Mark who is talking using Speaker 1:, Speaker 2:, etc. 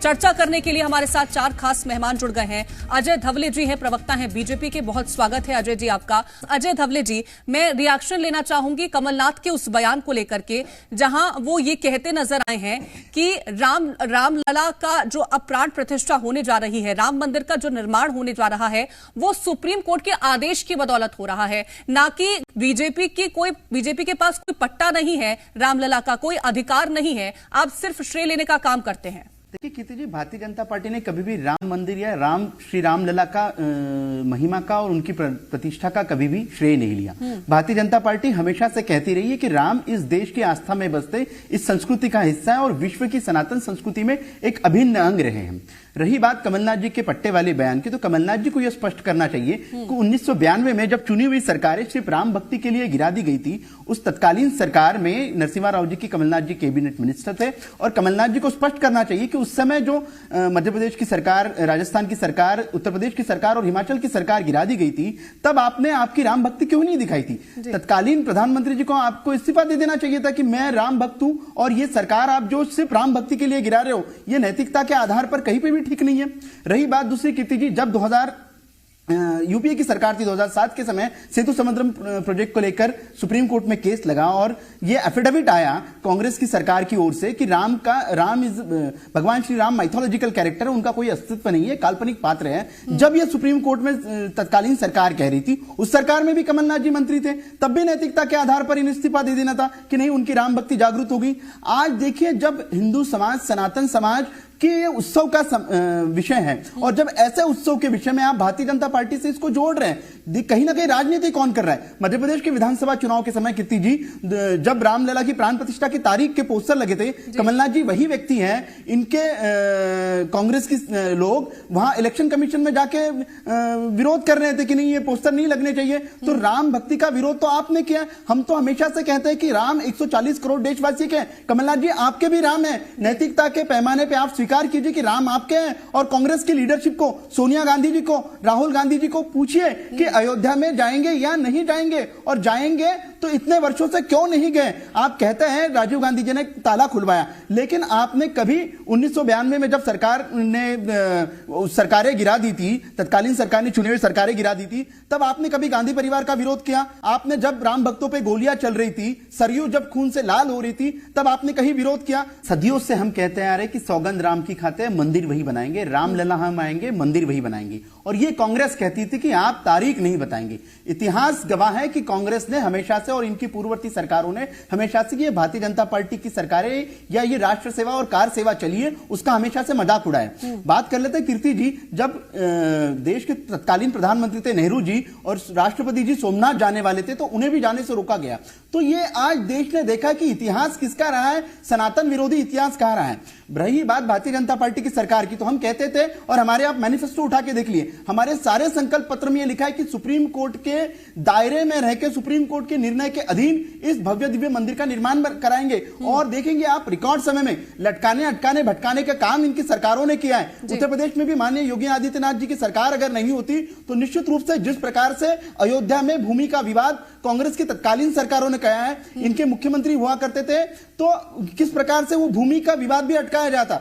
Speaker 1: चर्चा करने के लिए हमारे साथ 4 खास मेहमान जुड़ गए हैं। अजय धवले जी हैं, प्रवक्ता हैं बीजेपी के। बहुत स्वागत है अजय जी आपका। अजय धवले जी, मैं रिएक्शन लेना चाहूंगी कमलनाथ के उस बयान को लेकर के, जहां वो ये कहते नजर आए हैं कि रामलला का जो अब प्राण प्रतिष्ठा होने जा रही है, राम मंदिर का जो निर्माण होने जा रहा है, वो सुप्रीम कोर्ट के आदेश की बदौलत हो रहा है, ना कि बीजेपी के पास कोई पट्टा नहीं है, रामलला का कोई अधिकार नहीं है, आप सिर्फ श्रेय लेने का काम करते हैं।
Speaker 2: देखिए कीर्ति जी, भारतीय जनता पार्टी ने कभी भी राम मंदिर या श्री रामलला का महिमा का और उनकी प्रतिष्ठा का कभी भी श्रेय नहीं लिया। भारतीय जनता पार्टी हमेशा से कहती रही है कि राम इस देश की आस्था में बसते, इस संस्कृति का हिस्सा है और विश्व की सनातन संस्कृति में एक अभिन्न अंग रहे हैं। रही बात कमलनाथ जी के पट्टे वाले बयान की, तो कमलनाथ जी को यह स्पष्ट करना चाहिए कि 1992 में जब चुनी हुई सरकारें सिर्फ राम भक्ति के लिए गिरा दी गई थी, उस तत्कालीन सरकार में नरसिम्हा राव जी की कमलनाथ जी कैबिनेट मिनिस्टर थे और कमलनाथ जी को स्पष्ट करना चाहिए कि उस समय जो मध्य प्रदेश की सरकार, राजस्थान की सरकार, उत्तर प्रदेश की सरकार और हिमाचल की सरकार गिरा दी गई थी, तब आपने आपकी राम भक्ति क्यों नहीं दिखाई थी। तत्कालीन प्रधानमंत्री जी को आपको इस्तीफा दे देना चाहिए था कि मैं राम भक्त हूं और ये सरकार आप जो सिर्फ राम भक्ति के लिए गिरा रहे हो, ये नैतिकता के आधार पर कहीं पे भी ठीक नहीं है। रही बात दूसरी कीर्ति जी, जब यूपीए की सरकार थी 2007 के समय सेतु समुद्रम प्रोजेक्ट को लेकर सुप्रीम कोर्ट में केस लगा और यह एफिडेविट आया कांग्रेस की सरकार की ओर से कि भगवान श्री राम माइथोलॉजिकल कैरेक्टर है, उनका कोई अस्तित्व नहीं है, काल्पनिक पात्र है। जब यह सुप्रीम कोर्ट में तत्कालीन सरकार कह रही थी, उस सरकार में भी कमलनाथ जी मंत्री थे, तब भी नैतिकता के आधार पर इस्तीफा दे देना था कि नहीं, उनकी राम भक्ति जागृत होगी। आज देखिए, जब हिंदू समाज, सनातन समाज कि उत्सव का विषय है और जब ऐसे उत्सव के विषय में आप भारतीय जनता पार्टी से इसको जोड़ रहे हैं, कहीं ना कहीं राजनीति कौन कर रहा है। मध्य प्रदेश के विधानसभा चुनाव के समय कीर्ति जी, जब रामलला की प्राण प्रतिष्ठा की तारीख के पोस्टर लगे थे, कमलनाथ जी वही व्यक्ति हैं, इनके कांग्रेस के लोग वहां इलेक्शन कमीशन में जाके विरोध कर रहे थे कि नहीं, ये पोस्टर नहीं लगने चाहिए। तो राम भक्ति का विरोध तो आपने किया। हम तो हमेशा से कहते हैं कि राम 140 करोड़ देशवासी के, कमलनाथ जी आपके भी राम है। नैतिकता के पैमाने पर आप स्वीकार कीजिए कि राम आपके हैं और कांग्रेस की लीडरशिप को, सोनिया गांधी जी को, राहुल गांधी जी को पूछिए कि अयोध्या में जाएंगे या नहीं जाएंगे, और जाएंगे तो इतने वर्षों से क्यों नहीं गए। आप कहते हैं राजीव गांधी जी ने ताला खुलवाया, लेकिन आपने कभी 1992 में जब सरकार ने सरकारें गिरा दी थी, तत्कालीन सरकार ने चुनी हुई सरकारें गिरा दी थी, तब आपने कभी गांधी परिवार का विरोध किया? आपने जब राम भक्तों पे गोलियां चल रही थी, सरयू जब खून से लाल हो रही थी, तब आपने कहीं विरोध किया? सदियों से हम कहते आ रहे कि सौगंध राम की खाते हैं, मंदिर वही बनाएंगे, रामलला हम आएंगे, मंदिर वही बनाएंगे। और ये कांग्रेस कहती थी कि आप तारीख नहीं बताएंगे। इतिहास गवाह है कि कांग्रेस ने हमेशा से और इनकी पूर्ववर्ती सरकारों ने हमेशा से, ये भारतीय जनता पार्टी की सरकारें या ये राष्ट्र सेवा और कार सेवा चलिए, उसका हमेशा से मजाक उड़ाया। बात कर लेते हैं कीर्ति जी, जब देश के तत्कालीन प्रधानमंत्री थे नेहरू जी और राष्ट्रपति जी सोमनाथ जाने वाले थे, तो उन्हें भी जाने से रोका गया। तो ये आज देश ने देखा कि इतिहास किसका रहा है, सनातन विरोधी इतिहास कहां रहा है। रही बात भारतीय जनता पार्टी की सरकार की, तो हम कहते थे, और हमारे आप मैनिफेस्टो उठा के देख लिए, हमारे सारे संकल्प पत्र में यह लिखा है कि सुप्रीम कोर्ट के दायरे में रहकर, सुप्रीम कोर्ट के निर्णय के अधीन इस भव्य दिव्य मंदिर का निर्माण कराएंगे। और देखेंगे आप, रिकॉर्ड समय में लटकाने, अटकाने, भटकाने का काम इनकी सरकारों ने किया है। उत्तर प्रदेश में भी माननीय योगी आदित्यनाथ जी की सरकार अगर नहीं होती, तो निश्चित रूप से जिस प्रकार से अयोध्या में भूमि का विवाद कांग्रेस की तत्कालीन सरकारों ने कहा है, इनके मुख्यमंत्री हुआ करते थे, तो किस प्रकार से वो भूमि का विवाद भी अटकाया जाता।